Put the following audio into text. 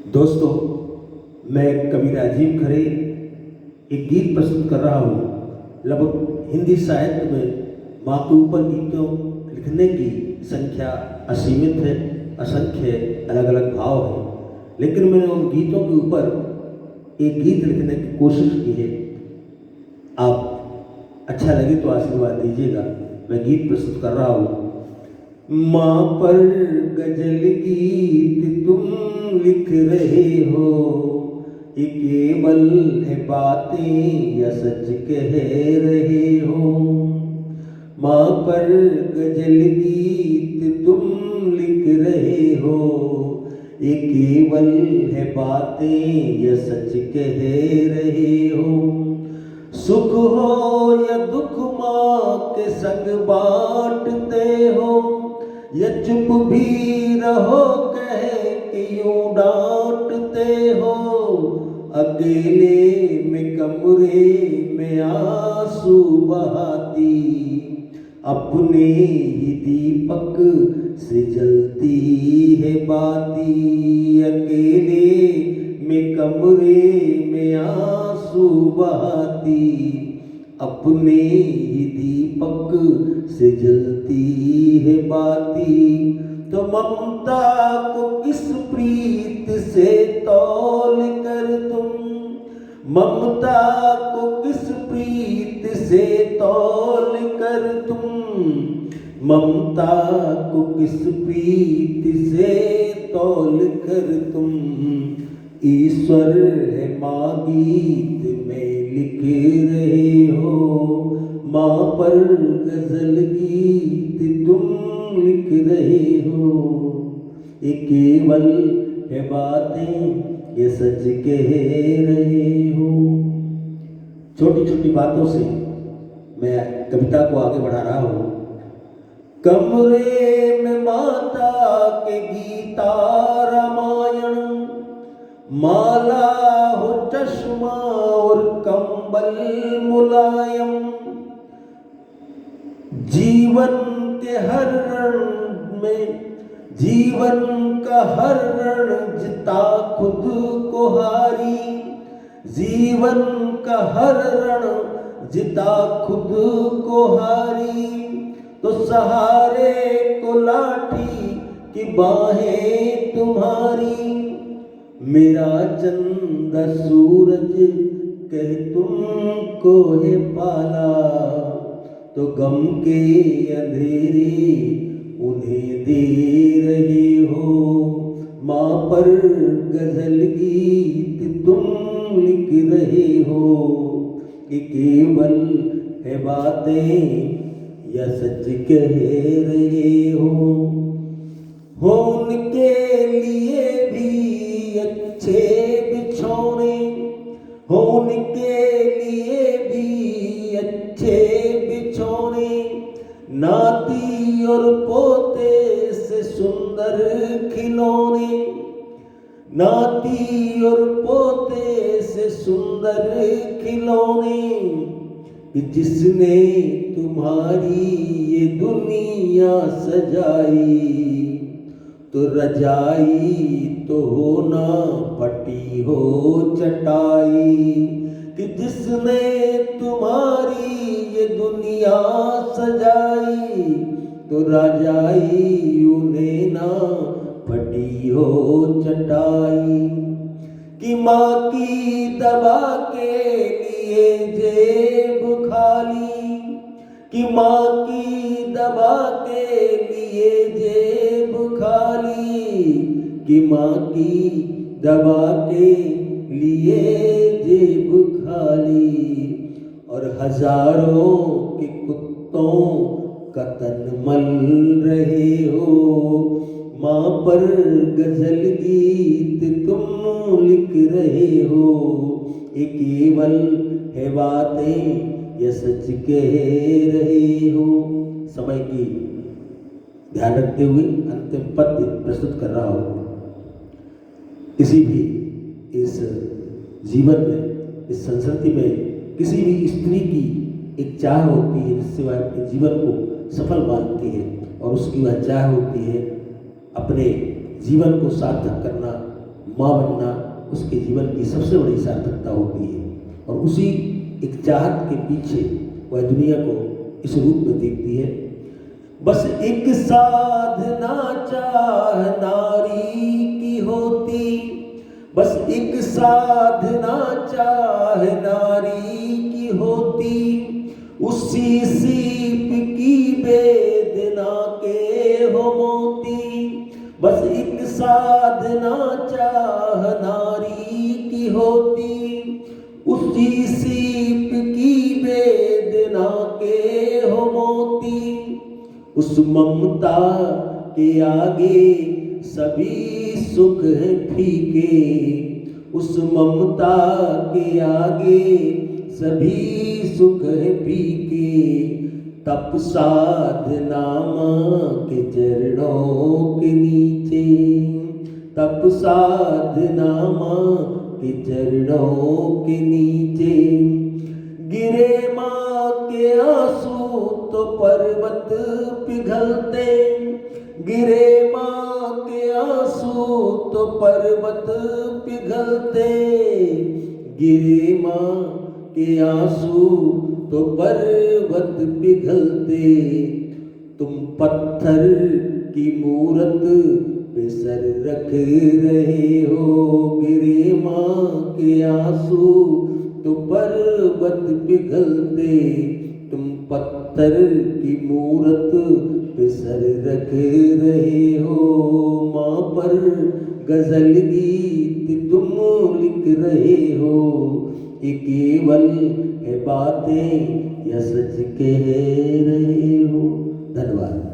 दोस्तों, मैं कवि राजीव खरे एक गीत प्रस्तुत कर रहा हूँ। लगभग हिंदी साहित्य में माँ के ऊपर गीतों लिखने की संख्या असीमित है, असंख्य अलग अलग भाव है, लेकिन मैंने उन गीतों के ऊपर एक गीत लिखने की कोशिश की है। आप अच्छा लगे तो आशीर्वाद दीजिएगा। मैं गीत प्रस्तुत कर रहा हूँ। माँ पर गजल गीत तुम लिख रहे हो, ये केवल है बातें या सच कह रहे हो। माँ पर गजल गीत तुम लिख रहे हो, ये केवल है बातें या सच कह रहे हो। सुख हो या दुख माँ के संग बांटते हो, या चुप भी रहो कह के यूं डांटते हो। अकेले में कमरे में आंसू बहाती, अपने ही दीपक से जलती है बाती। अकेले में कमरे में आंसू बहाती, अपने ही दीपक से जलती है बाती। तो ममता को किस प्रीत से तौल कर तुम, ममता को किस प्रीत से तौल कर तुम, ममता को किस प्रीत से तौल कर तुम। ईश्वर है माँ गीत में लिख रहे हो, माँ पर गजल गीत तुम लिख रहे हो। ये केवल है बातें ये सच कह रहे हो। छोटी छोटी बातों से मैं कविता को आगे बढ़ा रहा हूँ। कमरे में माता के गीता रामायण, माला हो चश्मा और कंबल मुलायम। जीवन के हर रण में, जीवन का हर रण जिता खुद को हारी, जीवन का हर रण जिता खुद को हारी। तो सहारे को लाठी की बाहें तुम्हारी, मेरा चंदा सूरज कह तुमको है पाला। तो गम के अंधेरे उन्हें दे रहे हो, माँ पर गजल गीत तुम लिख रहे हो। कि केवल है बातें या सच कह रहे हो उनके लिए भी अच्छे बिछौने, हो उनके लिए भी अच्छे बिछौने। नाती और पोते से सुंदर खिलौने, नाती और पोते से सुंदर खिलौने। जिसने तुम्हारी ये दुनिया सजाई, तो रजाई तो हो ना फटी हो चटाई। कि जिसने तुम्हारी ये दुनिया सजाई, तो रजाई उन्हें ना फटी हो चटाई। कि माँ की दवा के लिए जेब खाली, कि माँ की दवा के लिए जेब खाली, कि माँ की दवा के लिए जेब खाली। और हजारों के कुत्तों का तन मल रहे हो, माँ पर गजल गीत तुम लिख रहे हो। ये केवल है बातें या सच कह रहे हो। समय की ध्यान रखते हुए अंतिम पद्य प्रस्तुत कर रहा हूँ। किसी भी इस जीवन में, इस संस्कृति में किसी भी स्त्री की एक चाह होती है जिससे वह अपने जीवन को सफल मानती है, और उसकी वह चाह होती है अपने जीवन को सार्थक करना, माँ बनना उसके जीवन की सबसे बड़ी सार्थकता होती है। और उसी एक चाहत के पीछे वह दुनिया को इस रूप में देखती है। बस एक साधना चाह नारी की होती, बस एक साधना चाह नारी की होती, उसी सीप की वेदना के हो मोती। बस एक साधना चाह नारी की होती, उसी सीप की वेदना के हो मोती। उस ममता के आगे सभी सुख हैं फीके, उस ममता के आगे सभी सुख हैं फीके। तप साधना माँ के चरणों के नीचे, तप साधना माँ के चरणों के नीचे। गिरे माँ के आंसू तो पर्वत पिघलते, गिरे माँ के आंसू तो पर्वत पिघलते, गिरे माँ के आंसू तो पर्वत पिघलते। तुम पत्थर की मूरत पे सर रख रहे हो, गिरे माँ के आंसू तो पर्वत पिघलते। तुम पत्थर की मूरत पे सर रख रहे हो, माँ पर गजल गीत तुम लिख रहे हो। ये केवल है बातें या सच कह रहे हो। धन्यवाद।